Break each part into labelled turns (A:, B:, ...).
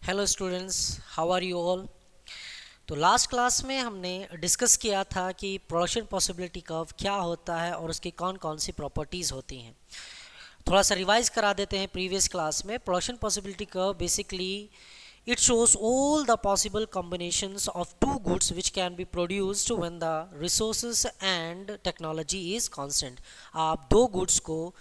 A: Hello students, how are you all. तो last class में हमने डिस्कस किया था कि प्रोडक्शन पॉसिबिलिटी कर्व क्या होता है और उसकी कौन कौन सी प्रॉपर्टीज़ होती हैं। थोड़ा सा रिवाइज करा देते हैं। प्रीवियस क्लास में production possibility curve basically it shows all the possible combinations of two goods which can be produced when the resources and technology is constant। आप दो गुड्स को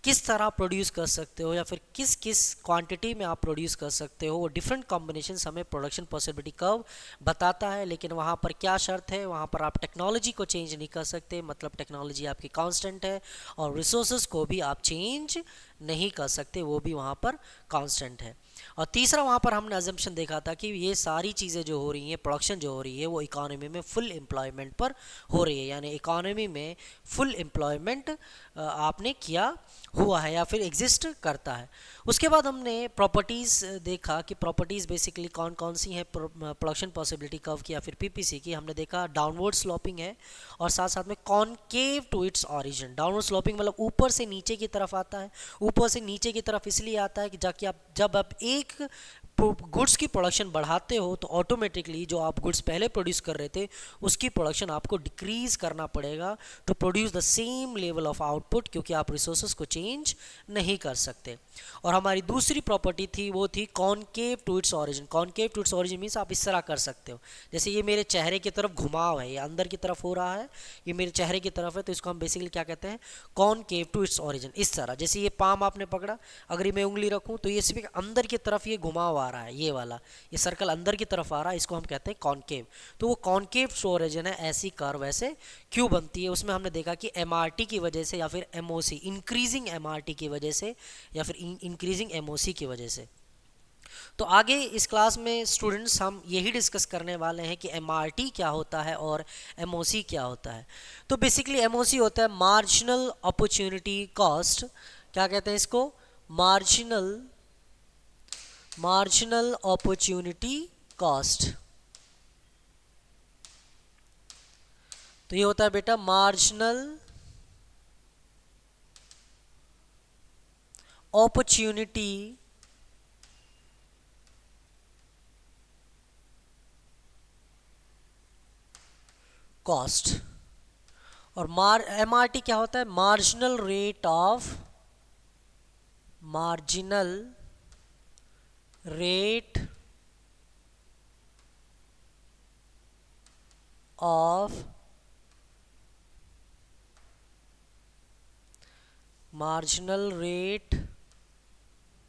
A: किस तरह प्रोड्यूस कर सकते हो या फिर किस किस क्वांटिटी में आप प्रोड्यूस कर सकते हो, वो डिफरेंट कॉम्बिनेशन हमें प्रोडक्शन पॉसिबिलिटी कर्व बताता है। लेकिन वहाँ पर क्या शर्त है, वहाँ पर आप टेक्नोलॉजी को चेंज नहीं कर सकते, मतलब टेक्नोलॉजी आपकी कांस्टेंट है, और रिसोर्सेज को भी आप चेंज नहीं कर सकते, वो भी वहाँ पर कांस्टेंट है। और तीसरा वहाँ पर हमने अजम्पशन देखा था कि ये सारी चीज़ें जो हो रही हैं, प्रोडक्शन जो हो रही है, वो इकोनॉमी में फुल एम्प्लॉयमेंट पर हो रही है, यानी इकोनॉमी में फुल एम्प्लॉयमेंट आपने किया हुआ है या फिर एग्जिस्ट करता है। उसके बाद हमने प्रॉपर्टीज़ देखा कि प्रॉपर्टीज़ बेसिकली कौन कौन सी हैं प्रोडक्शन पॉसिबिलिटी कर्व की या फिर पीपीसी की। हमने देखा डाउनवर्ड स्लोपिंग है और साथ साथ में concave to its origin. Downward sloping मतलब ऊपर से नीचे की तरफ आता है। ऊपर से नीचे की तरफ इसलिए आता है कि जाके आप जब आप एक गुड्स की प्रोडक्शन बढ़ाते हो तो ऑटोमेटिकली जो आप गुड्स पहले प्रोड्यूस कर रहे थे उसकी प्रोडक्शन आपको डिक्रीज करना पड़ेगा to produce the same level of output, क्योंकि आप रिसोर्सेज को चेंज नहीं कर सकते। और हमारी दूसरी प्रॉपर्टी थी वो थी concave to its origin. Concave to its origin means आप इस तरह कर सकते हो, जैसे ये मेरे चेहरे की तरफ घुमाव है, ये अंदर की तरफ हो रहा है, ये मेरे चेहरे की तरफ है, तो इसको हम बेसिकली क्या कहते हैं, कॉनकेव टू इट्स ऑरिजिन। इस तरह जैसे ये पाम आपने पकड़ा, अगर ये मैं उंगली रखूँ तो ये सिर्फ अंदर की तरफ ये घुमाव आ रहा है, ये वाला ये सर्कल अंदर की तरफ आ रहा है, इसको हम कहते हैं कॉनकेव। तो वो कॉनकेव टू ऑरिजिन है। ऐसी कर्व ऐसे क्यों बनती है, उसमें हमने देखा कि एमआरटी की वजह से या फिर एमओसी, इंक्रीजिंग एमआरटी की वजह से या फिर इंक्रीजिंग एमओसी की वजह से। तो आगे इस क्लास में स्टूडेंट्स हम यही डिस्कस करने वाले हैं कि एमआरटी क्या होता है और एमओसी क्या होता है। तो बेसिकली एमओसी होता है मार्जिनल अपॉर्चुनिटी कॉस्ट। क्या कहते हैं इसको, मार्जिनल अपॉर्चुनिटी कॉस्ट। तो ये होता है बेटा मार्जिनल अपॉर्चुनिटी कॉस्ट। और एमआरटी क्या होता है, marginal rate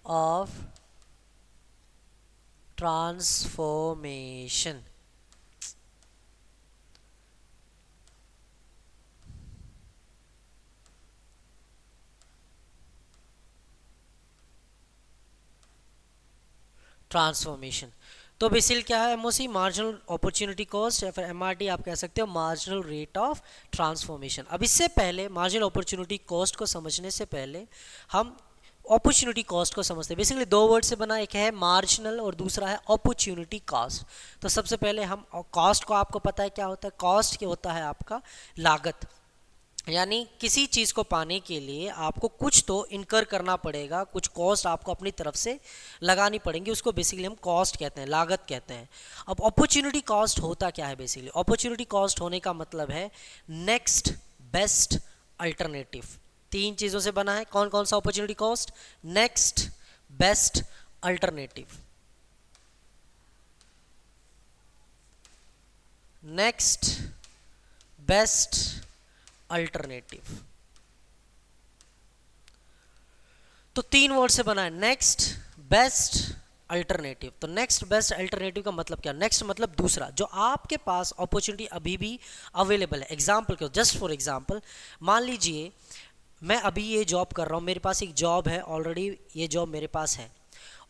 A: of transformation. Transformation तो बेसिकली क्या है, एमओसी मार्जिनल अपॉर्चुनिटी कॉस्ट या फिर एमआरटी आप कह सकते हो मार्जिनल रेट ऑफ ट्रांसफॉर्मेशन। अब इससे पहले मार्जिनल अपॉर्चुनिटी कॉस्ट को समझने से पहले हम अपॉर्चुनिटी कॉस्ट को समझते हैं। बेसिकली दो वर्ड से बना, एक है मार्जिनल और दूसरा है अपॉर्चुनिटी कॉस्ट। तो सबसे पहले हम कॉस्ट को, आपको पता है क्या होता है, कॉस्ट क्या होता है आपका लागत, यानी किसी चीज़ को पाने के लिए आपको कुछ तो इनकर करना पड़ेगा, कुछ कॉस्ट आपको अपनी तरफ से लगानी पड़ेंगी, उसको बेसिकली हम कॉस्ट कहते हैं, लागत कहते हैं। अब अपॉर्चुनिटी कॉस्ट होता क्या है, बेसिकली अपॉर्चुनिटी कॉस्ट होने का मतलब है नेक्स्ट बेस्ट अल्टरनेटिव। तीन चीज़ों से बना है। कौन कौन सा opportunity cost, next best alternative, next best alternative. तो तीन वर्ड से बना है, नेक्स्ट बेस्ट अल्टरनेटिव। तो नेक्स्ट बेस्ट अल्टरनेटिव का मतलब क्या, नेक्स्ट मतलब दूसरा, जो आपके पास अपॉर्चुनिटी अभी भी अवेलेबल है। एग्जाम्पल क्यों, जस्ट फॉर एग्जाम्पल मान लीजिए मैं अभी ये जॉब कर रहा हूँ, मेरे पास एक जॉब है ऑलरेडी, ये जॉब मेरे पास है,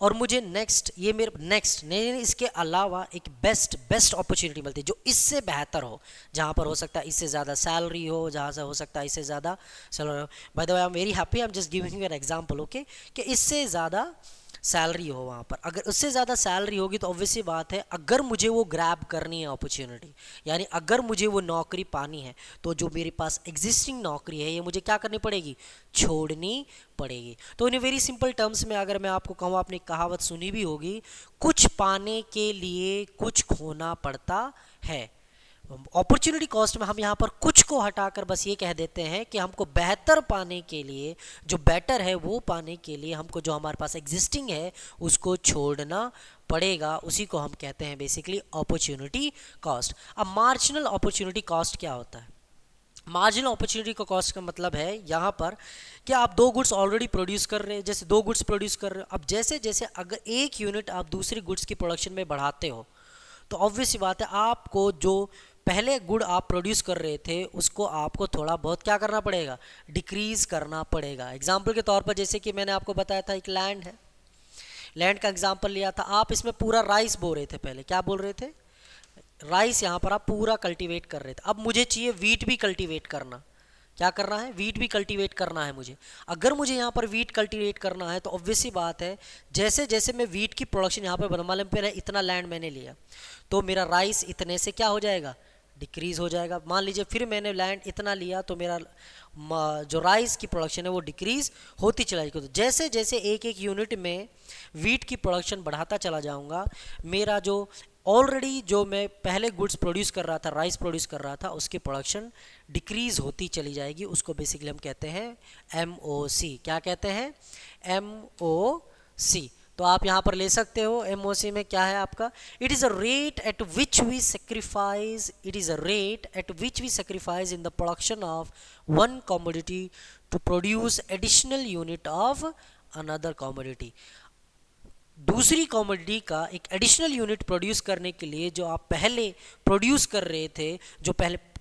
A: और मुझे नेक्स्ट, ये मेरे नेक्स्ट नहीं, इसके अलावा एक बेस्ट अपॉर्चुनिटी मिलती है जो इससे बेहतर हो, जहाँ पर हो सकता है इससे ज़्यादा सैलरी हो, जहाँ से हो सकता है इससे ज़्यादा सैलरी हो। By the way I am very happy, I am just giving you an example, okay, कि इससे ज़्यादा सैलरी हो वहाँ पर। अगर उससे ज़्यादा सैलरी होगी तो ऑब्वियसली बात है, अगर मुझे वो ग्रैब करनी है अपॉर्चुनिटी, यानी अगर मुझे वो नौकरी पानी है, तो जो मेरे पास एग्जिस्टिंग नौकरी है ये मुझे क्या करनी पड़ेगी, छोड़नी पड़ेगी। तो इन वेरी सिंपल टर्म्स में अगर मैं आपको कहूँ, आपने कहावत सुनी भी होगी, कुछ पाने के लिए कुछ खोना पड़ता है। अपॉर्चुनिटी कॉस्ट में हम यहाँ पर कुछ को हटाकर बस ये कह देते हैं कि हमको बेहतर पाने के लिए, जो बेटर है वो पाने के लिए हमको जो हमारे पास एग्जिस्टिंग है उसको छोड़ना पड़ेगा, उसी को हम कहते हैं बेसिकली अपॉर्चुनिटी कॉस्ट। अब मार्जिनल अपॉर्चुनिटी कॉस्ट क्या होता है? मार्जिनल अपॉर्चुनिटी का कॉस्ट का मतलब है यहाँ पर कि आप दो गुड्स ऑलरेडी प्रोड्यूस कर रहे हैं, जैसे दो गुड्स प्रोड्यूस कर रहे हो, अब जैसे जैसे अगर एक यूनिट आप दूसरी गुड्स की प्रोडक्शन में बढ़ाते हो तो ऑब्वियस सी बात है आपको जो पहले गुड आप प्रोड्यूस कर रहे थे उसको आपको थोड़ा बहुत क्या करना पड़ेगा, डिक्रीज करना पड़ेगा। एग्जाम्पल के तौर पर जैसे कि मैंने आपको बताया था, एक लैंड है, लैंड का एग्जाम्पल लिया था, आप इसमें पूरा राइस बो रहे थे, पहले क्या बोल रहे थे, राइस यहाँ पर आप पूरा कल्टीवेट कर रहे थे। अब मुझे चाहिए वीट भी कल्टीवेट करना, क्या करना है, वीट भी कल्टीवेट करना है मुझे। अगर मुझे यहाँ पर वीट कल्टीवेट करना है तो ऑब्वियस सी बात है, जैसे जैसे मैं वीट की प्रोडक्शन यहाँ पर बना, पहले इतना लैंड मैंने लिया तो मेरा राइस इतने से क्या हो जाएगा, डिक्रीज़ हो जाएगा। मान लीजिए फिर मैंने लैंड इतना लिया तो मेरा जो राइस की प्रोडक्शन है वो डिक्रीज़ होती चला जाएगी। तो जैसे जैसे एक एक यूनिट में वीट की प्रोडक्शन बढ़ाता चला जाऊंगा, मेरा जो ऑलरेडी जो मैं पहले गुड्स प्रोड्यूस कर रहा था, राइस प्रोड्यूस कर रहा था, उसकी प्रोडक्शन डिक्रीज़ होती चली जाएगी। उसको बेसिकली हम कहते हैं MOC। क्या कहते हैं, MOC। तो आप यहाँ पर ले सकते हो MOC में क्या है आपका, it is a rate at which we sacrifice, it is a rate at which we sacrifice in the production of one commodity to produce additional unit of another commodity. दूसरी कमोडिटी का एक additional unit produce करने के लिए जो आप पहले produce कर रहे थे,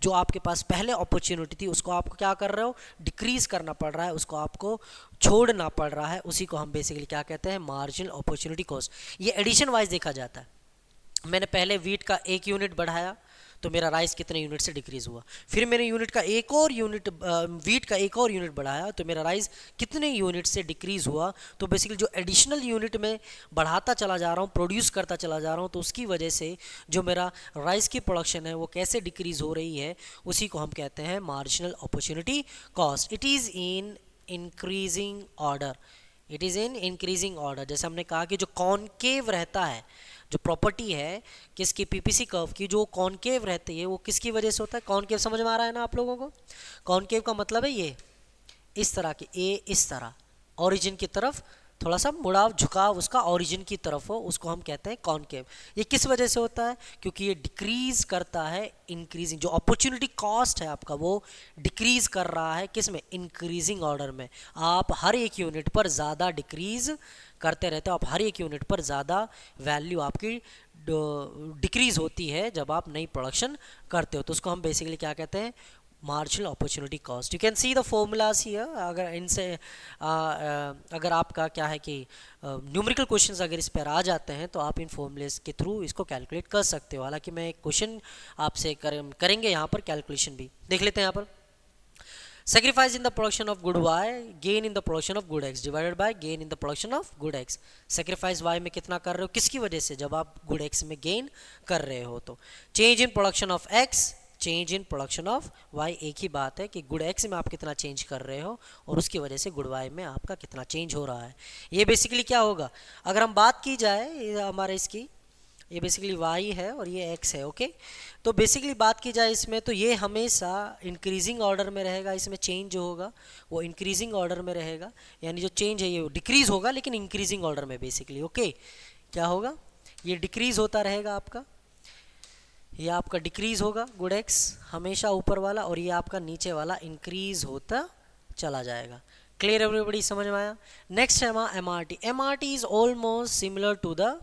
A: जो आपके पास पहले अपॉर्चुनिटी थी, उसको आपको क्या कर रहे हो, डिक्रीज करना पड़ रहा है, उसको आपको छोड़ना पड़ रहा है। उसी को हम बेसिकली क्या कहते हैं, मार्जिनल अपॉर्चुनिटी कॉस्ट। ये एडिशन वाइज देखा जाता है। मैंने पहले वीट का एक यूनिट बढ़ाया तो मेरा राइस कितने यूनिट से डिक्रीज हुआ, फिर मैंने यूनिट का एक और यूनिट वीट का एक और यूनिट बढ़ाया तो मेरा राइस कितने यूनिट से डिक्रीज हुआ। तो बेसिकली जो एडिशनल यूनिट में बढ़ाता चला जा रहा हूँ, प्रोड्यूस करता चला जा रहा हूँ, तो उसकी वजह से जो मेरा राइस की प्रोडक्शन है वो कैसे डिक्रीज हो रही है, उसी को हम कहते हैं marginal opportunity cost. It is in increasing order, it is in increasing order. जैसे हमने कहा कि जो कॉनकेव रहता है, जो प्रॉपर्टी है किसकी, पीपीसी कर्व की, जो कॉनकेव रहती है वो किसकी वजह से होता है, कॉनकेव समझ में आ रहा है ना आप लोगों को। कॉनकेव का मतलब है ये इस तरह की, ए इस तरह ओरिजिन की तरफ थोड़ा सा मुड़ाव झुकाव उसका ओरिजिन की तरफ हो, उसको हम कहते हैं कॉनकेव। ये किस वजह से होता है, क्योंकि ये डिक्रीज करता है इंक्रीजिंग, जो अपॉर्चुनिटी कॉस्ट है आपका वो डिक्रीज कर रहा है किस में, इंक्रीजिंग ऑर्डर में। आप हर एक यूनिट पर ज़्यादा डिक्रीज करते रहते हो, आप हर एक यूनिट पर ज़्यादा वैल्यू आपकी डिक्रीज होती है जब आप नई प्रोडक्शन करते हो। तो उसको हम बेसिकली क्या कहते हैं, marginal opportunity cost. You can see the formulas here. अगर इनसे अगर आपका क्या है कि न्यूमेरिकल क्वेश्चंस अगर इस पर आ जाते हैं तो आप इन फॉर्मूलेज के थ्रू इसको कैलकुलेट कर सकते हो। हालांकि मैं एक क्वेश्चन आपसे करेंगे यहाँ पर कैलकुलेशन भी देख लेते हैं। यहाँ पर sacrifice in the production of good y, gain in the production of good x divided by gain in the production of good x। sacrifice y में कितना कर रहे हो, किसकी वजह से, जब आप good x में gain कर रहे हो। तो change in production of x, change in production of y, एक ही बात है कि गुड x में आप कितना चेंज कर रहे हो और उसकी वजह से गुड y में आपका कितना चेंज हो रहा है। ये बेसिकली क्या होगा, अगर हम बात की जाए हमारे इसकी, ये बेसिकली y है और ये x है, ओके। तो बेसिकली बात की जाए इसमें तो ये हमेशा इंक्रीजिंग ऑर्डर में रहेगा, इसमें चेंज जो होगा वो इंक्रीजिंग ऑर्डर में रहेगा, यानी जो चेंज है ये डिक्रीज होगा लेकिन इंक्रीजिंग ऑर्डर में बेसिकली, ओके। क्या होगा, ये डिक्रीज होता रहेगा आपका, ये आपका डिक्रीज होगा गुड x हमेशा ऊपर वाला, और ये आपका नीचे वाला इंक्रीज होता चला जाएगा। क्लियर एवरीबॉडी, समझ में आया। नेक्स्ट है हमारा MRT। MRT is almost similar to the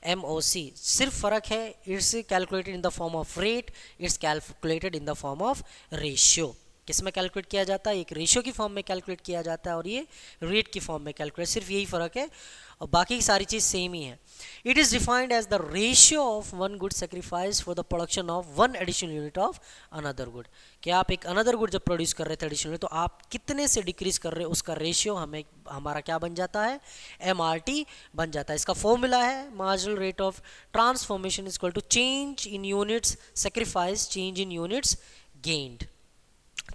A: MOC, सिर्फ फर्क है, it's calculated in the form of rate, it's calculated in the form of ratio. किस में कैलकुलेट किया जाता है, एक रेशियो की फॉर्म में कैलकुलेट किया जाता है और ये रेट की फॉर्म में कैलकुलेट, सिर्फ यही फ़र्क है और बाकी की सारी चीज़ सेम ही है। It is defined as the ratio of one good sacrifice for the production of one additional unit of another good. कि आप एक अनदर गुड जब प्रोड्यूस कर रहे थे एडिशनल, तो आप कितने से डिक्रीज कर रहे हो उसका रेशियो हमारा क्या बन जाता है, MRT बन जाता है। इसका फॉर्मूला है marginal rate of transformation is equal to change in units sacrifice change in units gained.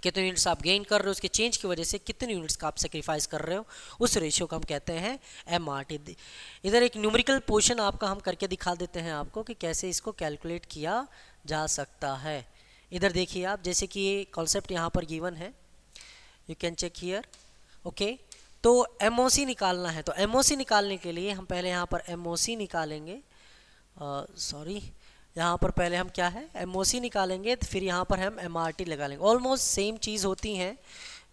A: कितने यूनिट्स आप गेन कर रहे हो, उसके चेंज की वजह से कितने यूनिट्स का आप सेक्रीफाइस कर रहे हो, उस रेशियो को हम कहते हैं MRT। इधर एक न्यूमेरिकल पोर्शन आपका हम करके दिखा देते हैं आपको कि कैसे इसको कैलकुलेट किया जा सकता है। इधर देखिए आप, जैसे कि ये कॉन्सेप्ट यहाँ पर गिवन है, you can check here, okay. तो MOC निकालना है, तो MOC निकालने के लिए हम पहले यहाँ पर MOC निकालेंगे, यहाँ पर पहले हम क्या है MOC निकालेंगे, तो फिर यहाँ पर हम MRT लगा लेंगे। ऑलमोस्ट सेम चीज़ होती हैं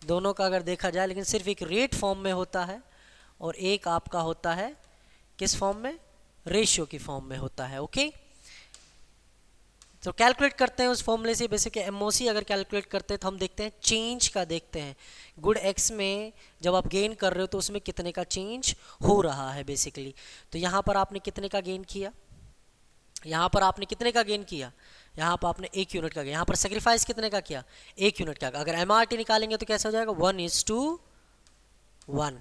A: दोनों का अगर देखा जाए, लेकिन सिर्फ एक रेट फॉर्म में होता है और एक आपका होता है किस फॉर्म में, रेशियो की फॉर्म में होता है, ओके। तो कैलकुलेट करते हैं उस फॉर्मूले से, बेसिक MOC अगर कैलकुलेट करते हैं तो हम देखते हैं चेंज का, देखते हैं गुड X में जब आप गेन कर रहे हो तो उसमें कितने का चेंज हो रहा है बेसिकली। तो यहाँ पर आपने कितने का गेन किया, यहाँ पर आपने कितने का गेन किया, यहाँ पर आपने 1 यूनिट का गेन, यहाँ पर सेक्रीफाइस कितने का किया, 1 यूनिट का। अगर MRT निकालेंगे तो कैसा हो जाएगा 1:1,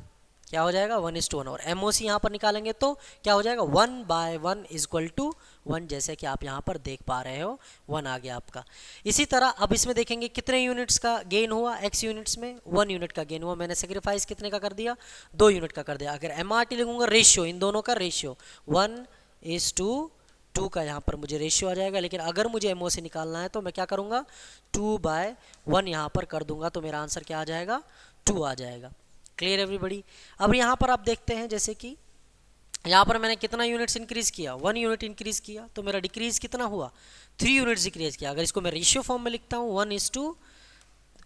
A: क्या हो जाएगा 1:1। और MOC यहाँ पर निकालेंगे तो क्या हो जाएगा 1/1 = 1, जैसे कि आप यहाँ पर देख पा रहे हो 1 आ गया आपका। इसी तरह अब इसमें देखेंगे कितने यूनिट्स का गेन हुआ, X यूनिट्स में 1 यूनिट का गेन हुआ, मैंने सेक्रीफाइस कितने का कर दिया, 2 यूनिट का कर दिया। अगर MRT लिखूंगा रेशियो, इन दोनों का रेशियो 1:2 का यहाँ पर मुझे रेशियो आ जाएगा। लेकिन अगर मुझे MOC निकालना है तो मैं क्या करूँगा 2/1 यहाँ पर कर दूंगा, तो मेरा आंसर क्या आ जाएगा 2 आ जाएगा। Clear everybody. अब यहाँ पर आप देखते हैं जैसे कि यहाँ पर मैंने कितना यूनिट्स इंक्रीज किया, 1 यूनिट इंक्रीज किया, तो मेरा डिक्रीज कितना हुआ 3 यूनिट्स डिक्रीज किया। अगर इसको मैं रेशियो फॉर्म में लिखता हूँ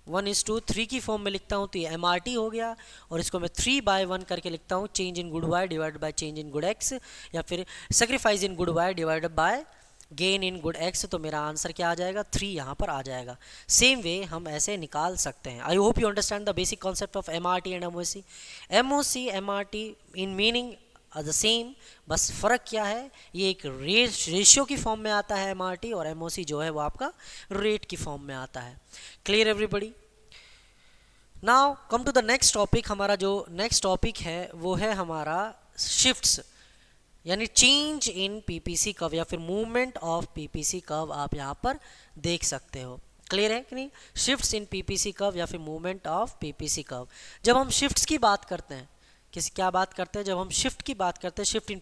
A: 1:3 की फॉर्म में लिखता हूँ तो ये MRT हो गया, और इसको मैं 3/1 करके लिखता हूँ change in good Y divided by change in good X, या फिर sacrifice in good Y divided by gain in good X, तो मेरा आंसर क्या आ जाएगा 3 यहाँ पर आ जाएगा। सेम वे हम ऐसे निकाल सकते हैं। I hope you understand the basic concept of MRT and MOC। MOC MRT in meaning the same, बस फ़र्क क्या है, ये एक रेशियो की फॉर्म में आता है MRT, और MOC जो है वो आपका रेट की फॉर्म में आता है। Clear everybody. Now come to the next topic. हमारा जो नेक्स्ट टॉपिक है वो है हमारा शिफ्ट्स, यानी चेंज इन PPC कर्व या फिर मूवमेंट ऑफ PPC कर्व आप यहाँ पर देख सकते हो। क्लियर है कि नहीं, शिफ्ट्स इन PPC कर्व या फिर मूवमेंट ऑफ PPC कर्व। जब हम शिफ्ट्स की बात करते हैं, क्या बात करते हैं, जब हम शिफ्ट की बात करते हैं, शिफ्ट इन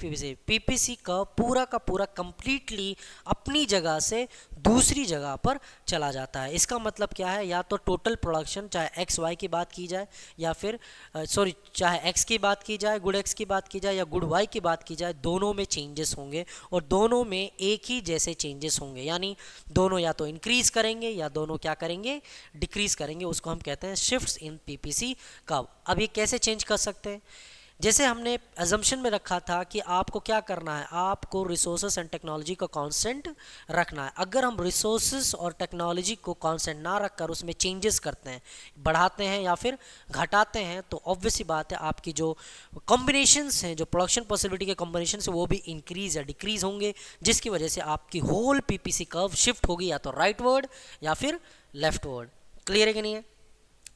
A: PPC कर्व पूरा का पूरा कंप्लीटली अपनी जगह से दूसरी जगह पर चला जाता है। इसका मतलब क्या है, या तो टोटल प्रोडक्शन चाहे XY की बात की जाए, या फिर चाहे X की बात की जाए, गुड X की बात की जाए, या गुड Y की बात की जाए, दोनों में चेंजेस होंगे और दोनों में एक ही जैसे चेंजेस होंगे। यानी दोनों या तो इंक्रीज करेंगे या दोनों क्या करेंगे, डिक्रीज करेंगे। उसको हम कहते हैं शिफ्ट्स इन PPC कर्व। अब ये कैसे चेंज कर सकते हैं, जैसे हमने अजम्पशन में रखा था कि आपको क्या करना है, आपको रिसोर्सेस एंड टेक्नोलॉजी को कांस्टेंट रखना है। अगर हम रिसोर्सेस और टेक्नोलॉजी को कांस्टेंट ना रखकर उसमें चेंजेस करते हैं, बढ़ाते हैं या फिर घटाते हैं, तो ऑब्वियस ही बात है आपकी जो कॉम्बिनेशंस हैं, जो प्रोडक्शन पॉसिबिलिटी के कॉम्बिनेशंस हैं, वो भी इंक्रीज या डिक्रीज होंगे, जिसकी वजह से आपकी होल PPC कर्व शिफ्ट होगी या तो राइटवर्ड या फिर लेफ्टवर्ड। क्लियर है कि नहीं है,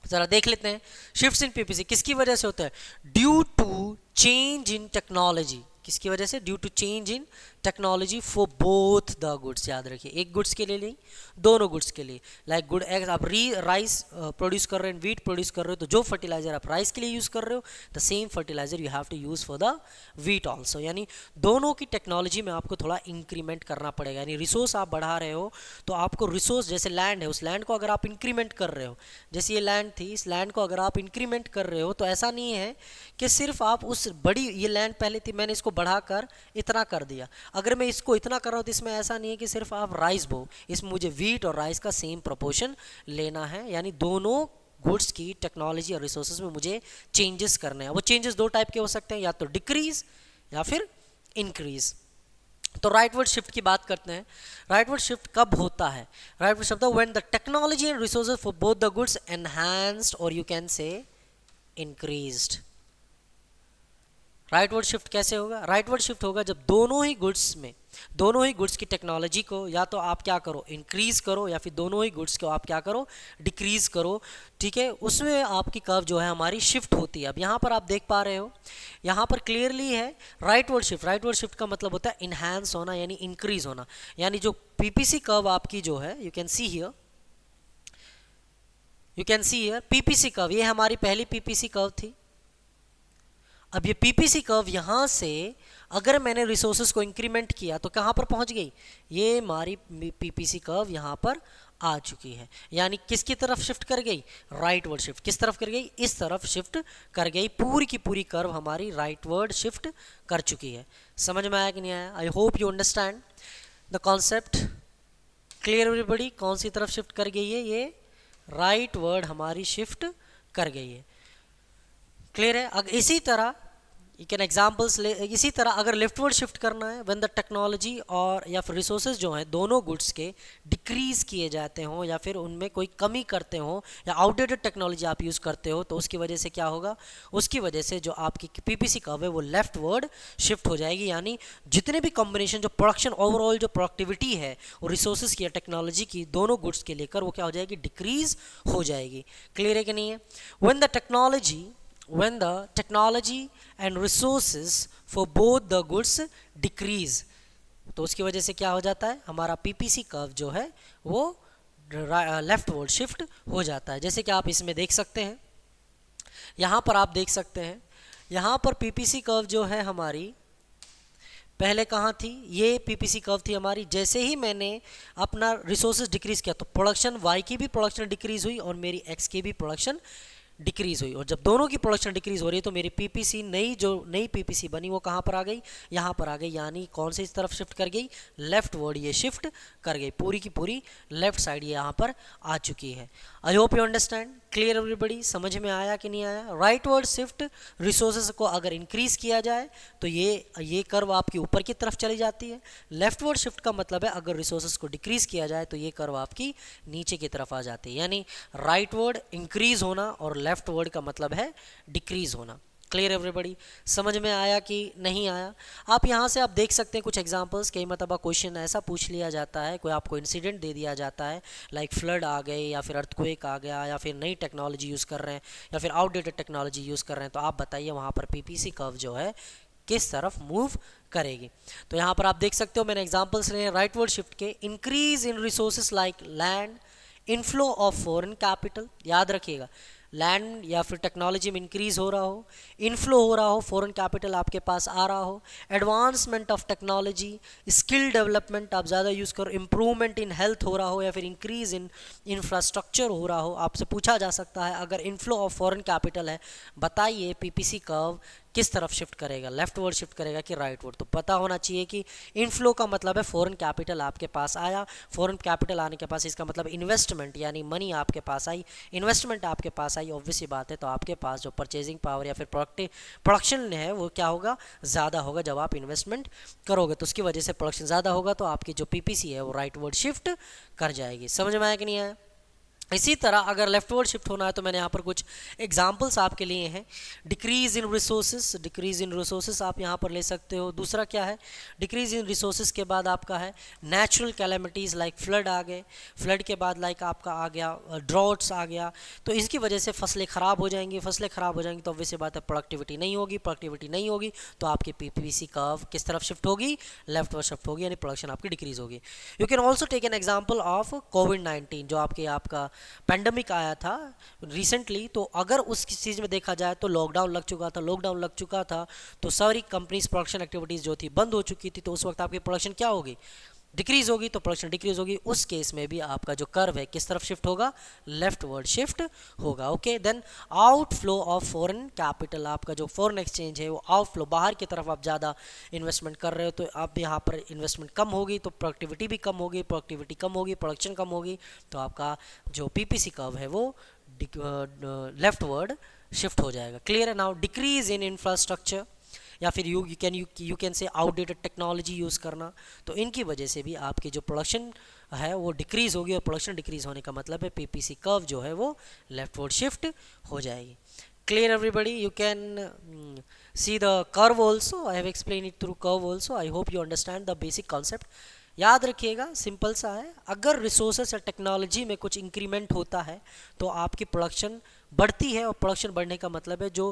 A: जरा देख लेते हैं। शिफ्ट्स इन PPC किसकी वजह से होता है, due to change in technology. किसकी वजह से, due to change in technology for both the goods. याद रखिए, एक गुड्स के लिए नहीं, दोनों गुड्स के लिए। लाइक गुड X आप राइस प्रोड्यूस कर रहे हैं, वीट प्रोड्यूस कर रहे हो, तो जो फर्टिलाइजर आप राइस के लिए यूज़ कर रहे हो, the same fertiliser you have to use for the wheat also. यानी दोनों की टेक्नोलॉजी में आपको थोड़ा इंक्रीमेंट करना पड़ेगा। यानी रिसोर्स आप बढ़ा रहे हो तो आपको रिसोर्स, जैसे लैंड है, उस लैंड को अगर आप इंक्रीमेंट कर रहे हो, जैसे ये लैंड थी, इस लैंड को अगर आप इंक्रीमेंट कर रहे हो, तो ऐसा नहीं है कि सिर्फ आप उस बड़ी, ये लैंड पहले थी, मैंने इसको बढ़ाकर इतना कर दिया। अगर मैं इसको इतना कर रहा हूँ तो इसमें ऐसा नहीं है कि सिर्फ आप राइस बो, इसमें मुझे वीट और राइस का सेम प्रोपोर्शन लेना है। यानी दोनों गुड्स की टेक्नोलॉजी और रिसोर्सेज में मुझे चेंजेस करने हैं। वो चेंजेस दो टाइप के हो सकते हैं, या तो डिक्रीज या फिर इंक्रीज। तो राइटवर्ड शिफ्ट की बात करते हैं। राइटवर्ड शिफ्ट कब होता है? Rightward shift when the technology and resources for both the goods enhanced और you can say increased. Rightward shift कैसे होगा? राइटवर्ड शिफ्ट होगा जब दोनों ही गुड्स की टेक्नोलॉजी को या तो आप क्या करो, इंक्रीज करो, या फिर दोनों ही गुड्स को आप क्या करो, डिक्रीज करो। ठीक है, उसमें आपकी कर्व जो है हमारी शिफ्ट होती है। अब यहाँ पर आप देख पा रहे हो, यहाँ पर क्लियरली है राइटवर्ड शिफ्ट। राइटवर्ड शिफ्ट का मतलब होता है इनहैंस होना, यानी इंक्रीज होना। यानी जो पीपीसी कर्व आपकी जो है, you can see here PPC curve, ये हमारी पहली पीपीसी कर्व थी। अब ये पीपीसी कर्व यहाँ से अगर मैंने रिसोर्सेज को इंक्रीमेंट किया तो कहाँ पर पहुँच गई? ये हमारी पीपीसी कर्व यहाँ पर आ चुकी है। यानी किसकी तरफ शिफ्ट कर गई? Rightward shift. किस तरफ कर गई? इस तरफ शिफ्ट कर गई। पूरी की पूरी कर्व हमारी राइटवर्ड शिफ्ट कर चुकी है। समझ में आया कि नहीं आया? I hope you understand the concept. Clear everybody? कौन सी तरफ शिफ्ट कर गई है? ये राइटवर्ड हमारी शिफ्ट कर गई है। क्लियर है? अगर इसी तरह यू कैन एग्जाम्पल्स ले, इसी तरह अगर लेफ्टवर्ड शिफ्ट करना है व्हेन द टेक्नोलॉजी और या फिर रिसोर्सेज जो हैं दोनों गुड्स के डिक्रीज किए जाते हों या फिर उनमें कोई कमी करते हों या आउटडेटेड टेक्नोलॉजी आप यूज़ करते हो, तो उसकी वजह से क्या होगा? उसकी वजह से जो आपकी पीपीसी कर्व है वो लेफ्टवर्ड शिफ्ट हो जाएगी। यानी जितने भी कॉम्बिनेशन जो प्रोडक्शन ओवरऑल जो प्रोडक्टिविटी है और रिसोर्सेज की या टेक्नोलॉजी की दोनों गुड्स के लेकर वो क्या हो जाएगी? डिक्रीज हो जाएगी। क्लियर है कि नहीं है? When the technology and resources for both the goods decrease, तो उसकी वजह से क्या हो जाता है? हमारा पीपीसी कर्व जो है वो लेफ्टवर्ड शिफ्ट हो जाता है। जैसे कि आप इसमें देख सकते हैं, यहाँ पर आप देख सकते हैं, यहाँ पर पीपीसी कर्व जो है हमारी पहले कहाँ थी? ये पीपीसी कर्व थी हमारी। जैसे ही मैंने अपना रिसोर्सेज डिक्रीज किया तो प्रोडक्शन वाई की भी प्रोडक्शन डिक्रीज हुई और मेरी एक्स की भी प्रोडक्शन डिक्रीज हुई। और जब दोनों की प्रोडक्शन डिक्रीज हो रही है तो मेरी पीपीसी नई पीपीसी बनी वो कहाँ पर आ गई? यहाँ पर आ गई। यानी कौन से इस तरफ शिफ्ट कर गई? लेफ्ट वर्ड ये शिफ्ट कर गई। पूरी की पूरी लेफ्ट साइड ये यहाँ पर आ चुकी है। I hope you understand. Clear everybody? समझ में आया कि नहीं आया? राइट वर्ड शिफ्ट रिसोर्सेज को अगर इंक्रीज किया जाए तो ये कर्व आपकी ऊपर की तरफ चली जाती है। लेफ्ट वर्ड शिफ्ट का मतलब है अगर रिसोर्सेज को डिक्रीज किया जाए तो ये कर्व आपकी नीचे की तरफ आ जाती है। यानी राइट वर्ड इंक्रीज होना और लेफ्ट वर्ड का मतलब है डिक्रीज होना। Clear everybody? समझ में आया कि नहीं आया? आप यहाँ से आप देख सकते हैं कुछ एग्जांपल्स। कई मतलब क्वेश्चन ऐसा पूछ लिया जाता है, कोई आपको इंसिडेंट दे दिया जाता है लाइक फ्लड आ गए या फिर अर्थक्वेक आ गया या फिर नई टेक्नोलॉजी यूज़ कर रहे हैं या फिर आउटडेटेड टेक्नोलॉजी यूज़ कर रहे हैं, तो आप बताइए वहाँ पर पीपीसी कर्व जो है किस तरफ मूव करेगी। तो यहाँ पर आप देख सकते हो मैंने एग्जाम्पल्स लिए राइटवर्ड शिफ्ट के। Increase in resources like land, inflow of foreign capital, याद रखिएगा लैंड या फिर टेक्नोलॉजी में इंक्रीज हो रहा हो, इनफ्लो हो रहा हो, फॉरेन कैपिटल आपके पास आ रहा हो, advancement of technology, skill development आप ज़्यादा यूज़ करो, इम्प्रूवमेंट इन हेल्थ हो रहा हो या फिर इंक्रीज इन इंफ्रास्ट्रक्चर हो रहा हो। आपसे पूछा जा सकता है अगर इनफ्लो ऑफ फॉरेन कैपिटल है बताइए पीपीसी कर्व किस तरफ शिफ्ट करेगा? लेफ्ट वर्ड शिफ्ट करेगा कि राइट वर्ड? तो पता होना चाहिए कि इनफ्लो का मतलब है फॉरेन कैपिटल आपके पास आया। फॉरेन कैपिटल आने के पास इसका मतलब इन्वेस्टमेंट यानी मनी आपके पास आई। इन्वेस्टमेंट आपके पास आई, ऑब्वियस ही बात है, तो आपके पास जो परचेजिंग पावर या फिर प्रोडक्शन है वो क्या होगा? ज़्यादा होगा। जब आप इन्वेस्टमेंट करोगे तो उसकी वजह से प्रोडक्शन ज़्यादा होगा तो आपकी जो पीपीसी है वो राइट वर्ड शिफ्ट कर जाएगी। समझ में आया कि नहीं आया? इसी तरह अगर लेफ्टवर्ड शिफ्ट होना है तो मैंने यहाँ पर कुछ एग्जांपल्स आपके लिए हैं। डिक्रीज इन रिसोर्सेज आप यहाँ पर ले सकते हो। दूसरा क्या है? डिक्रीज इन रिसोर्सेज के बाद आपका है नेचुरल कैलेमिटीज़ लाइक फ्लड आ गए। फ्लड के बाद लाइक आपका आ गया ड्रॉट्स आ गया, तो इसकी वजह से फसलें ख़राब हो जाएंगी। फसलें ख़राब हो जाएंगी तो ऑब्वियस बात है प्रोडक्टिविटी नहीं होगी तो आपकी पीपीसी कर्व किस तरफ शिफ्ट होगी? लेफ्टवर्ड शिफ्ट होगी, यानी प्रोडक्शन आपकी डिक्रीज होगी। You can also take an example of कोविड-19 जो आपका पैंडमिक आया था रिसेंटली। तो अगर उस चीज़ में देखा जाए तो लॉकडाउन लग चुका था तो सारी कंपनीज प्रोडक्शन एक्टिविटीज़ जो थी बंद हो चुकी थी, तो उस वक्त आपकी प्रोडक्शन क्या होगी? डिक्रीज होगी। तो प्रोडक्शन डिक्रीज होगी, उस केस में भी आपका जो कर्व है किस तरफ शिफ्ट होगा? लेफ्ट वर्ड शिफ्ट होगा। Okay, then outflow of foreign capital, आपका जो फॉरेन एक्सचेंज है वो आउटफ्लो, बाहर की तरफ आप ज़्यादा इन्वेस्टमेंट कर रहे हो तो आप यहाँ पर इन्वेस्टमेंट कम होगी तो प्रोडक्टिविटी भी कम होगी, प्रोडक्शन कम होगी, तो आपका जो पीपीसी कर्व है वो लेफ्ट वर्ड शिफ्ट हो जाएगा। क्लियर है? नाउ डिक्रीज इन इंफ्रास्ट्रक्चर, या फिर यू कैन से आउटडेटेड टेक्नोलॉजी यूज़ करना, तो इनकी वजह से भी आपकी जो प्रोडक्शन है वो डिक्रीज़ होगी, और प्रोडक्शन डिक्रीज़ होने का मतलब है पीपीसी कर्व जो है वो लेफ्टवर्ड शिफ्ट हो जाएगी। Clear everybody? You can see the curve also. I have explained it through curve also. I hope you understand the basic concept. याद रखिएगा, सिंपल सा है, अगर रिसोर्सेस या टेक्नोलॉजी में कुछ इंक्रीमेंट होता है तो आपकी प्रोडक्शन बढ़ती है, और प्रोडक्शन बढ़ने का मतलब है जो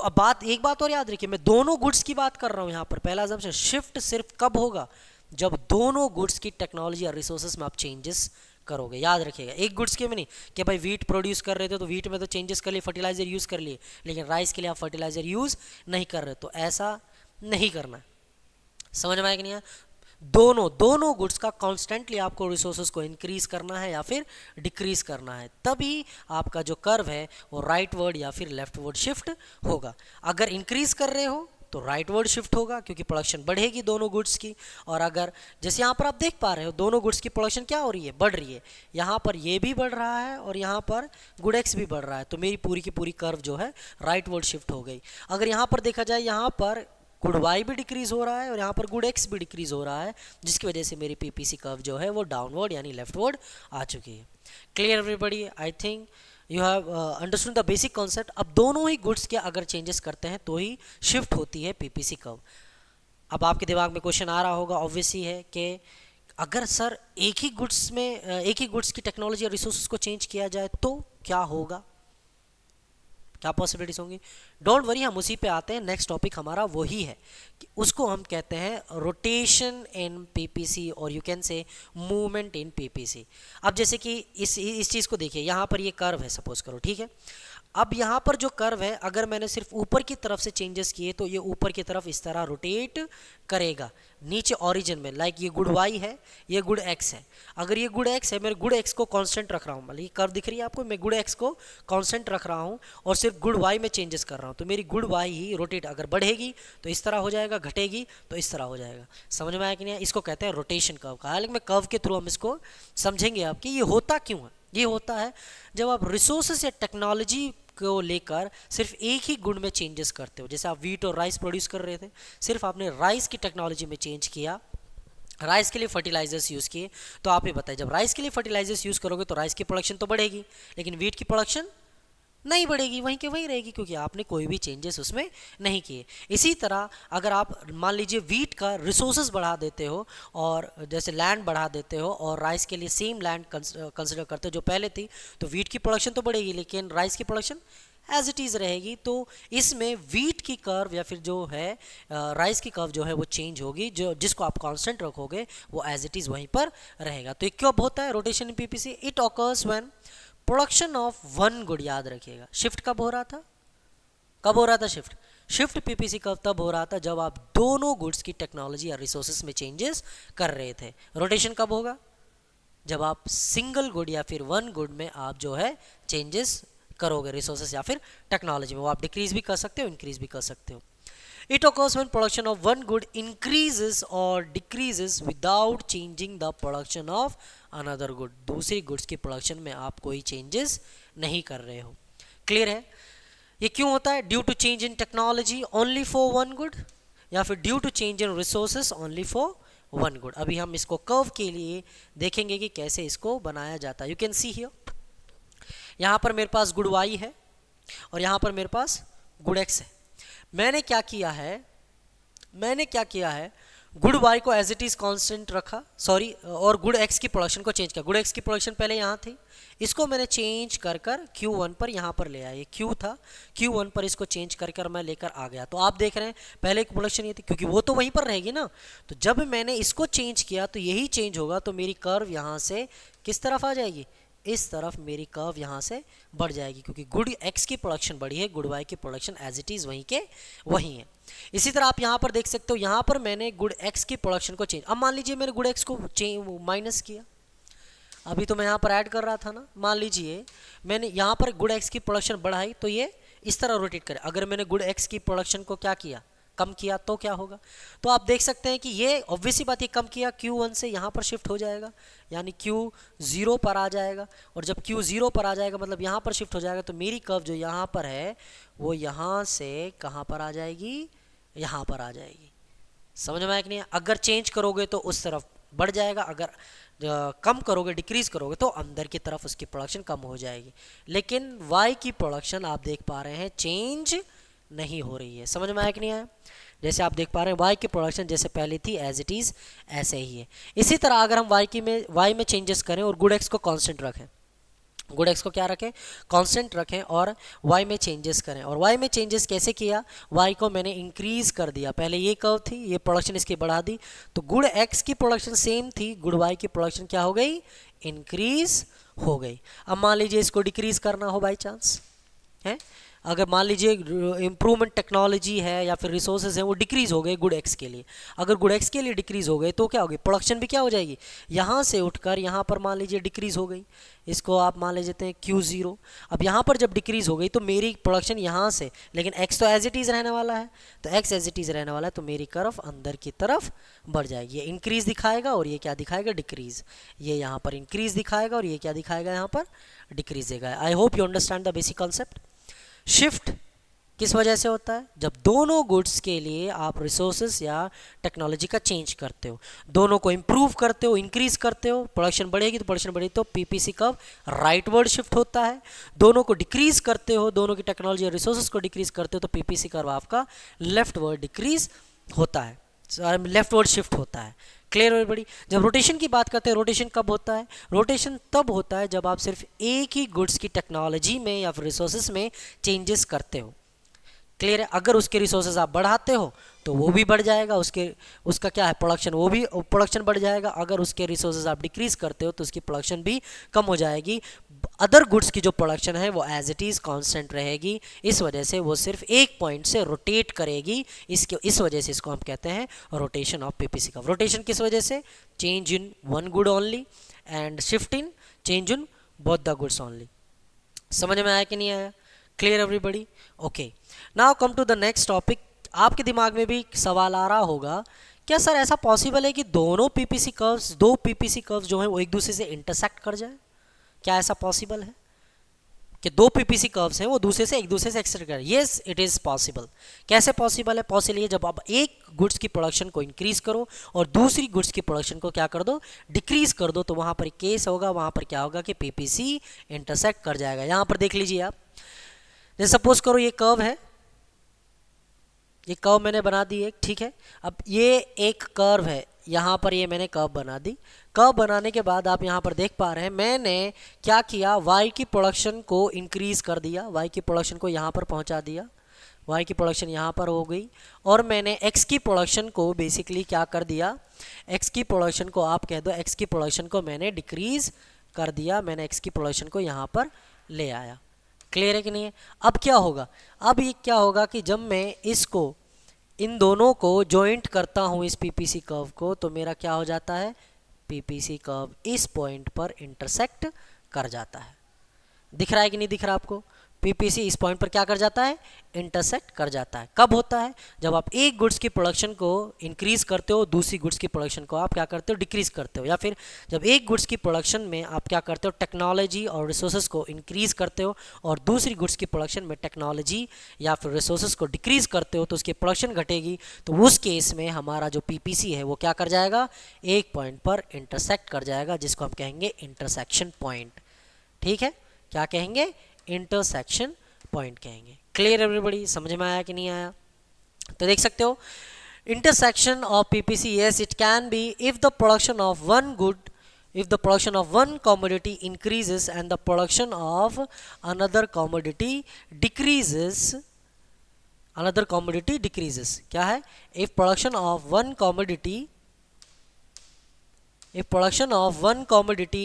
A: अब एक बात और याद रखिए, मैं दोनों गुड्स की बात कर रहा हूँ यहाँ पर। पहला assumption, शिफ्ट सिर्फ कब होगा, जब दोनों गुड्स की टेक्नोलॉजी या रिसोर्सेस में आप चेंजेस करोगे। याद रखिएगा, एक गुड्स के में नहीं कि भाई वीट प्रोड्यूस कर रहे थे तो वीट में तो चेंजेस कर लिए, फर्टिलाइजर यूज़ कर लिए, लेकिन राइस के लिए आप फर्टिलाइजर यूज़ नहीं कर रहे, तो ऐसा नहीं करना। समझ में आया कि नहीं? दोनों गुड्स का कॉन्स्टेंटली आपको रिसोर्सेज को इंक्रीज करना है या फिर डिक्रीज करना है, तभी आपका जो कर्व है वो राइट वर्ड या फिर लेफ्ट वर्ड शिफ्ट होगा। अगर इंक्रीज कर रहे हो तो राइट वर्ड शिफ्ट होगा, क्योंकि प्रोडक्शन बढ़ेगी दोनों गुड्स की। और अगर जैसे यहाँ पर आप देख पा रहे हो, दोनों गुड्स की प्रोडक्शन क्या हो रही है, बढ़ रही है। यहाँ पर ये भी बढ़ रहा है और यहाँ पर गुड एक्स भी बढ़ रहा है, तो मेरी पूरी की पूरी कर्व जो है राइट वर्ड शिफ्ट हो गई। अगर यहाँ पर देखा जाए, यहाँ पर गुड वाई भी डिक्रीज हो रहा है और यहाँ पर गुड एक्स भी डिक्रीज हो रहा है, जिसकी वजह से मेरी पीपीसी कर्व जो है वो डाउनवर्ड यानी लेफ्टवर्ड आ चुकी है। Clear everybody? I think you have understood the basic concept. अब दोनों ही गुड्स के अगर चेंजेस करते हैं तो ही शिफ्ट होती है पीपीसी कर्व। अब आपके दिमाग में क्वेश्चन आ रहा होगा, ऑब्वियस ही है कि अगर सर एक ही गुड्स की टेक्नोलॉजी और रिसोर्सेज को चेंज किया जाए तो क्या होगा, क्या पॉसिबिलिटीज होंगी? डोंट वरी, हम उसी पे आते हैं। नेक्स्ट टॉपिक हमारा वही है कि उसको हम कहते हैं रोटेशन इन पीपीसी, और यू कैन से मूवमेंट इन पीपीसी। अब जैसे कि इस चीज़ को देखिए, यहाँ पर ये कर्व है, सपोज करो, ठीक है। अब यहाँ पर जो कर्व है, अगर मैंने सिर्फ ऊपर की तरफ से चेंजेस किए तो ये ऊपर की तरफ इस तरह रोटेट करेगा नीचे ओरिजिन में। लाइक ये गुड वाई है, ये गुड एक्स है। अगर ये गुड एक्स है, मैं गुड एक्स को कांस्टेंट रख रहा हूँ, मतलब ये कर्व दिख रही है आपको, मैं गुड एक्स को कांस्टेंट रख रहा हूँ और सिर्फ गुड वाई में चेंजेस कर रहा हूँ, तो मेरी गुड वाई ही रोटेट, अगर बढ़ेगी तो इस तरह हो जाएगा, घटेगी तो इस तरह हो जाएगा। समझ में आया कि नहीं? इसको कहते हैं रोटेशन कर्व का। हालांकि मैं कर्व के थ्रू हम इसको समझेंगे आप कि ये होता क्यों है। ये होता है जब आप रिसोर्सेस या टेक्नोलॉजी को लेकर सिर्फ एक ही गुण में चेंजेस करते हो। जैसे आप वीट और राइस प्रोड्यूस कर रहे थे, सिर्फ आपने राइस की टेक्नोलॉजी में चेंज किया, राइस के लिए फर्टिलाइजर्स यूज़ किए, तो आप ये बताइए, जब राइस के लिए फर्टिलाइजर्स यूज़ करोगे तो राइस की प्रोडक्शन तो बढ़ेगी, लेकिन वीट की प्रोडक्शन नहीं बढ़ेगी, वहीं के वहीं रहेगी, क्योंकि आपने कोई भी चेंजेस उसमें नहीं किए। इसी तरह अगर आप मान लीजिए वीट का रिसोर्सेज बढ़ा देते हो और जैसे लैंड बढ़ा देते हो और राइस के लिए सेम लैंड कंसिडर करते हो जो पहले थी, तो वीट की प्रोडक्शन तो बढ़ेगी लेकिन राइस की प्रोडक्शन एज इट इज़ रहेगी। तो इसमें वीट की कर्व या फिर जो है राइस की कर्व जो है वो चेंज होगी, जो जिसको आप कांस्टेंट रखोगे वो एज इट इज़ वहीं पर रहेगा। तो ये कब होता है rotation in PPC? It occurs when production of one good. याद रखिएगा, शिफ्ट कब हो रहा था? कब हो रहा था शिफ्ट पीपीसी कर्व तब हो रहा था जब आप दोनों गुड्स की टेक्नोलॉजी या रिसोर्सेज में चेंजेस कर रहे थे। रोटेशन कब होगा? जब आप सिंगल गुड या फिर वन गुड में आप जो है चेंजेस करोगे, रिसोर्सेज या फिर टेक्नोलॉजी में। वो आप डिक्रीज भी कर सकते हो, इंक्रीज भी कर सकते हो। It occurs when production of one good increases or decreases without changing the production of another good. दूसरी गुड्स की प्रोडक्शन में आप कोई चेंजेस नहीं कर रहे हो। क्लियर है? ये क्यों होता है? Due to change in technology only for one good, या फिर due to change in resources only for one good. अभी हम इसको कर्व के लिए देखेंगे कि कैसे इसको बनाया जाता है। यू कैन सी हियर, यहाँ पर मेरे पास गुड वाई है और यहाँ पर मेरे पास गुड एक्स है। मैंने क्या किया है, गुड वाई को एज इट इज़ कांस्टेंट रखा, सॉरी, और गुड एक्स की प्रोडक्शन को चेंज किया। गुड एक्स की प्रोडक्शन पहले यहाँ थी, इसको मैंने चेंज कर Q1 पर यहाँ पर ले आया। ये Q था, Q1 पर इसको चेंज कर मैं लेकर आ गया। तो आप देख रहे हैं पहले की प्रोडक्शन ये थी, क्योंकि वो तो वहीं पर रहेगी ना। तो जब मैंने इसको चेंज किया तो यही चेंज होगा, तो मेरी कर्व यहाँ से किस तरफ आ जाएगी? इस तरफ मेरी कर्व यहाँ से बढ़ जाएगी, क्योंकि गुड एक्स की प्रोडक्शन बढ़ी है, गुड वाई की प्रोडक्शन एज इट इज़ वहीं के वहीं है। इसी तरह आप यहाँ पर देख सकते हो, यहाँ पर मैंने गुड एक्स की प्रोडक्शन को चेंज, अब मान लीजिए मैंने गुड एक्स को माइनस किया, अभी तो मैं यहाँ पर ऐड कर रहा था ना। मान लीजिए मैंने यहाँ पर गुड एक्स की प्रोडक्शन बढ़ाई तो ये इस तरह रोटेट करे। अगर मैंने गुड एक्स की प्रोडक्शन को क्या किया, कम किया, तो क्या होगा? तो आप देख सकते हैं कि ये ऑब्वियसली बात, ये कम किया, Q1 से यहाँ पर शिफ्ट हो जाएगा, यानी Q0 पर आ जाएगा। और जब Q0 पर आ जाएगा मतलब यहाँ पर शिफ्ट हो जाएगा, तो मेरी कर्व जो यहाँ पर है वो यहाँ से कहाँ पर आ जाएगी? यहाँ पर आ जाएगी। समझ में आया कि नहीं? अगर चेंज करोगे तो उस तरफ बढ़ जाएगा, अगर कम करोगे डिक्रीज करोगे तो अंदर की तरफ उसकी प्रोडक्शन कम हो जाएगी। लेकिन वाई की प्रोडक्शन आप देख पा रहे हैं चेंज नहीं हो रही है। समझ में आया कि नहीं आया? जैसे आप देख पा रहे हैं वाई की प्रोडक्शन जैसे पहले थी एज इट इज़ ऐसे ही है। इसी तरह अगर हम वाई में चेंजेस करें और गुड एक्स को कांस्टेंट रखें, गुड एक्स को क्या रखें? कांस्टेंट रखें और वाई में चेंजेस करें। और वाई में चेंजेस कैसे किया? वाई को मैंने इंक्रीज कर दिया, पहले ये कर्व थी, ये प्रोडक्शन इसकी बढ़ा दी, तो गुड एक्स की प्रोडक्शन सेम थी, गुड वाई की प्रोडक्शन क्या हो गई? इंक्रीज हो गई। अब मान लीजिए इसको डिक्रीज करना हो बाई चांस है, अगर मान लीजिए इम्प्रूवमेंट टेक्नोलॉजी है या फिर रिसोर्सेज हैं वो डिक्रीज हो गए गुड एक्स के लिए, अगर गुड एक्स के लिए डिक्रीज हो गए तो क्या होगी? प्रोडक्शन भी क्या हो जाएगी? यहाँ से उठकर यहाँ पर मान लीजिए डिक्रीज हो गई, इसको आप मान लेते हैं Q0। अब यहाँ पर जब डिक्रीज हो गई तो मेरी प्रोडक्शन यहाँ से, लेकिन x तो एज इट इज़ रहने वाला है, तो x एज इट इज़ रहने वाला है, तो मेरी कर्व अंदर की तरफ बढ़ जाएगी। ये इंक्रीज दिखाएगा और ये क्या दिखाएगा? डिक्रीज। ये यहाँ पर इंक्रीज दिखाएगा और ये क्या दिखाएगा? यहाँ पर डिक्रीज देगा। I hope you understand the basic concept. Shift किस वजह से होता है? जब दोनों गुड्स के लिए आप रिसोर्सेज या टेक्नोलॉजी का चेंज करते हो, दोनों को इंप्रूव करते हो, इंक्रीज करते हो, प्रोडक्शन बढ़ेगी तो प्रोडक्शन बढ़ेगी तो पीपीसी कर्व राइटवर्ड शिफ्ट होता है। दोनों को डिक्रीज करते हो, दोनों की टेक्नोलॉजी और रिसोर्सेज को डिक्रीज करते हो तो पीपीसी कर्व आपका लेफ्टवर्ड डिक्रीज होता है, लेफ्टवर्ड शिफ्ट होता है। क्लियर है बड़ी? जब रोटेशन की बात करते हैं, रोटेशन कब होता है? रोटेशन तब होता है जब आप सिर्फ एक ही गुड्स की टेक्नोलॉजी में या फिर रिसोर्सेज में चेंजेस करते हो। क्लियर है? अगर उसके रिसोर्सेज आप बढ़ाते हो तो वो भी बढ़ जाएगा, उसका क्या है? प्रोडक्शन, वो भी प्रोडक्शन बढ़ जाएगा। अगर उसके रिसोर्सेज आप डिक्रीज करते हो तो उसकी प्रोडक्शन भी कम हो जाएगी। अदर गुड्स की जो प्रोडक्शन है वो एज इट इज़ कांस्टेंट रहेगी, इस वजह से वो सिर्फ एक पॉइंट से रोटेट करेगी। इस वजह से इसको हम कहते हैं rotation of PPC curve. Rotation किस वजह से? Change in one good only and shift in change in both the goods only. समझ में आया कि नहीं आया? Clear everybody? Okay, now come to the next topic. आपके दिमाग में भी सवाल आ रहा होगा, क्या सर ऐसा पॉसिबल है कि दो पीपीसी कर्व्स जो हैं वो एक दूसरे से इंटरसेक्ट कर जाए? क्या ऐसा पॉसिबल है कि दो पीपीसी कर्व्स हैं वो एक दूसरे से एक्सटेंड करें? Yes, it is possible. कैसे पॉसिबल है? पॉसिबल ये जब आप एक गुड्स की प्रोडक्शन को इंक्रीज करो और दूसरी गुड्स की प्रोडक्शन को क्या कर दो? डिक्रीज कर दो, तो वहाँ पर केस होगा, वहाँ पर क्या होगा कि पीपीसी इंटरसेक्ट कर जाएगा। यहाँ पर देख लीजिए आप, जैसे सपोज करो ये कर्व है, ये कर्व मैंने बना दी एक, ठीक है। अब ये एक कर्व है, यहाँ पर ये मैंने कर्व बना दी। कर्व बनाने के बाद आप यहाँ पर देख पा रहे हैं मैंने क्या किया? वाई की प्रोडक्शन को इंक्रीज कर दिया, वाई की प्रोडक्शन को यहाँ पर पहुँचा दिया, वाई की प्रोडक्शन यहाँ पर हो गई, और मैंने एक्स की प्रोडक्शन को बेसिकली क्या कर दिया? एक्स की प्रोडक्शन को आप कह दो, एक्स की प्रोडक्शन को मैंने डिक्रीज कर दिया, मैंने एक्स की प्रोडक्शन को यहाँ पर ले आया। क्लियर है कि नहीं है? अब क्या होगा? अब ये क्या होगा कि जब मैं इसको इन दोनों को जॉइंट करता हूँ इस पीपीसी कर्व को, तो मेरा क्या हो जाता है? पीपीसी कर्व इस पॉइंट पर इंटरसेक्ट कर जाता है। दिख रहा है कि नहीं दिख रहा आपको? पीपीसी इस पॉइंट पर क्या कर जाता है? इंटरसेक्ट कर जाता है। कब होता है? जब आप एक गुड्स की प्रोडक्शन को इंक्रीज करते हो, दूसरी गुड्स की प्रोडक्शन को आप क्या करते हो? डिक्रीज करते हो। या फिर जब एक गुड्स की प्रोडक्शन में आप क्या करते हो? टेक्नोलॉजी और रिसोर्सेज को इंक्रीज करते हो और दूसरी गुड्स की प्रोडक्शन में टेक्नोलॉजी या फिर रिसोर्सेज को डिक्रीज करते हो तो उसकी प्रोडक्शन घटेगी। तो उस केस में हमारा जो पीपीसी है वो क्या कर जाएगा? एक पॉइंट पर इंटरसेक्ट कर जाएगा, जिसको हम कहेंगे इंटरसेक्शन पॉइंट। ठीक है? क्या कहेंगे? इंटरसेक्शन पॉइंट कहेंगे। Clear everybody? समझ में आया कि नहीं आया? तो देख सकते हो intersection of PPC, yes it can be if the production of one good, if the production of one commodity increases and the production of another commodity decreases, क्या है? if production of one commodity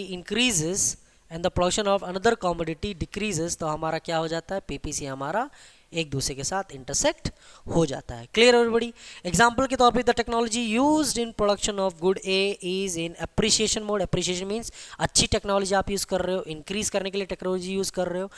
A: increases and the production of another commodity decreases, तो हमारा क्या हो जाता है? PPC हमारा एक दूसरे के साथ इंटरसेक्ट हो जाता है। Clear everybody? एग्जांपल के तौर पे the technology used in production of good A is in appreciation mode. Appreciation means अच्छी टेक्नोलॉजी आप यूज़ कर रहे हो, इंक्रीज करने के लिए टेक्नोलॉजी यूज़ कर रहे हो।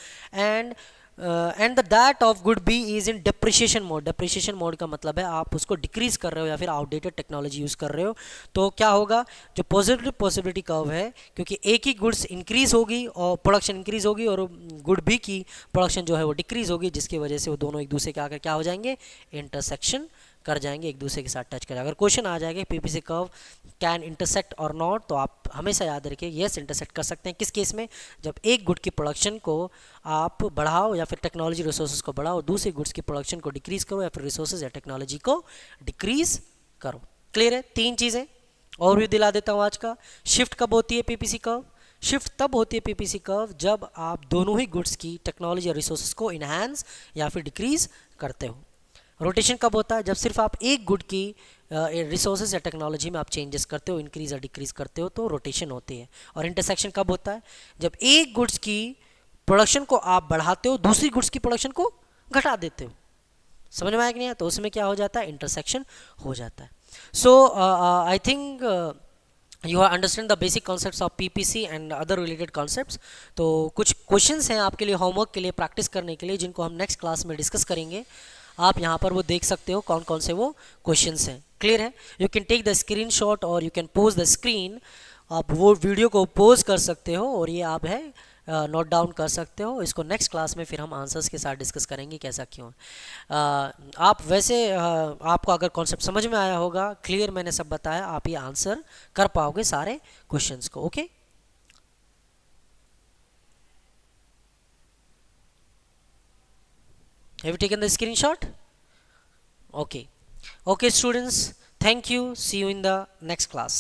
A: And that of good B is in depreciation mode. Depreciation mode का मतलब है आप उसको डिक्रीज कर रहे हो या फिर आउटडेटेड टेक्नोलॉजी यूज़ कर रहे हो। तो क्या होगा? जो पॉसिबिलिटी कर्व है, क्योंकि एक ही गुड्स इंक्रीज होगी और प्रोडक्शन इंक्रीज होगी और गुड बी की प्रोडक्शन जो है वो डिक्रीज होगी, जिसकी वजह से वो दोनों एक दूसरे के आकर क्या हो जाएंगे? इंटरसेक्शन कर जाएंगे, एक दूसरे के साथ टच कर। अगर क्वेश्चन आ जाएगा पीपीसी कर्व कैन इंटरसेक्ट और नॉट, तो आप हमेशा याद रखिए यस इंटरसेक्ट कर सकते हैं। किस केस में? जब एक गुड की प्रोडक्शन को आप बढ़ाओ या फिर टेक्नोलॉजी रिसोर्सेज को बढ़ाओ, दूसरे गुड्स की प्रोडक्शन को डिक्रीज करो या फिर रिसोर्सेज या टेक्नोलॉजी को डिक्रीज करो। क्लियर है? तीन चीज़ें और भी दिला देता हूँ आज का। शिफ्ट कब होती है पीपीसी कर्व? शिफ्ट तब होती है पीपीसी कर्व जब आप दोनों ही गुड्स की टेक्नोलॉजी और रिसोर्सेज को इन्हांस या फिर डिक्रीज करते हो। रोटेशन कब होता है? जब सिर्फ आप एक गुड की रिसोर्सेज या टेक्नोलॉजी में आप चेंजेस करते हो, इंक्रीज या डिक्रीज करते हो, तो रोटेशन होती है। और इंटरसेक्शन कब होता है? जब एक गुड्स की प्रोडक्शन को आप बढ़ाते हो, दूसरी गुड्स की प्रोडक्शन को घटा देते हो। समझ में आया कि नहीं? तो उसमें क्या हो जाता है? इंटरसेक्शन हो जाता है। So I think you have understand the basic concepts of PPC and other related concepts. तो कुछ क्वेश्चंस हैं आपके लिए होमवर्क के लिए, प्रैक्टिस करने के लिए, जिनको हम नेक्स्ट क्लास में डिस्कस करेंगे। आप यहाँ पर वो देख सकते हो कौन कौन से वो क्वेश्चंस हैं। क्लियर है? You can take the screenshot और you can pause the screen. आप वो वीडियो को पोज कर सकते हो और ये आप है नोट डाउन कर सकते हो। इसको नेक्स्ट क्लास में फिर हम आंसर्स के साथ डिस्कस करेंगे कैसा क्यों। आप वैसे आपको अगर कॉन्सेप्ट समझ में आया होगा, क्लियर मैंने सब बताया, आप ये आंसर कर पाओगे सारे क्वेश्चंस को। Okay, have you taken the screenshot? Okay, okay students, thank you, see you in the next class.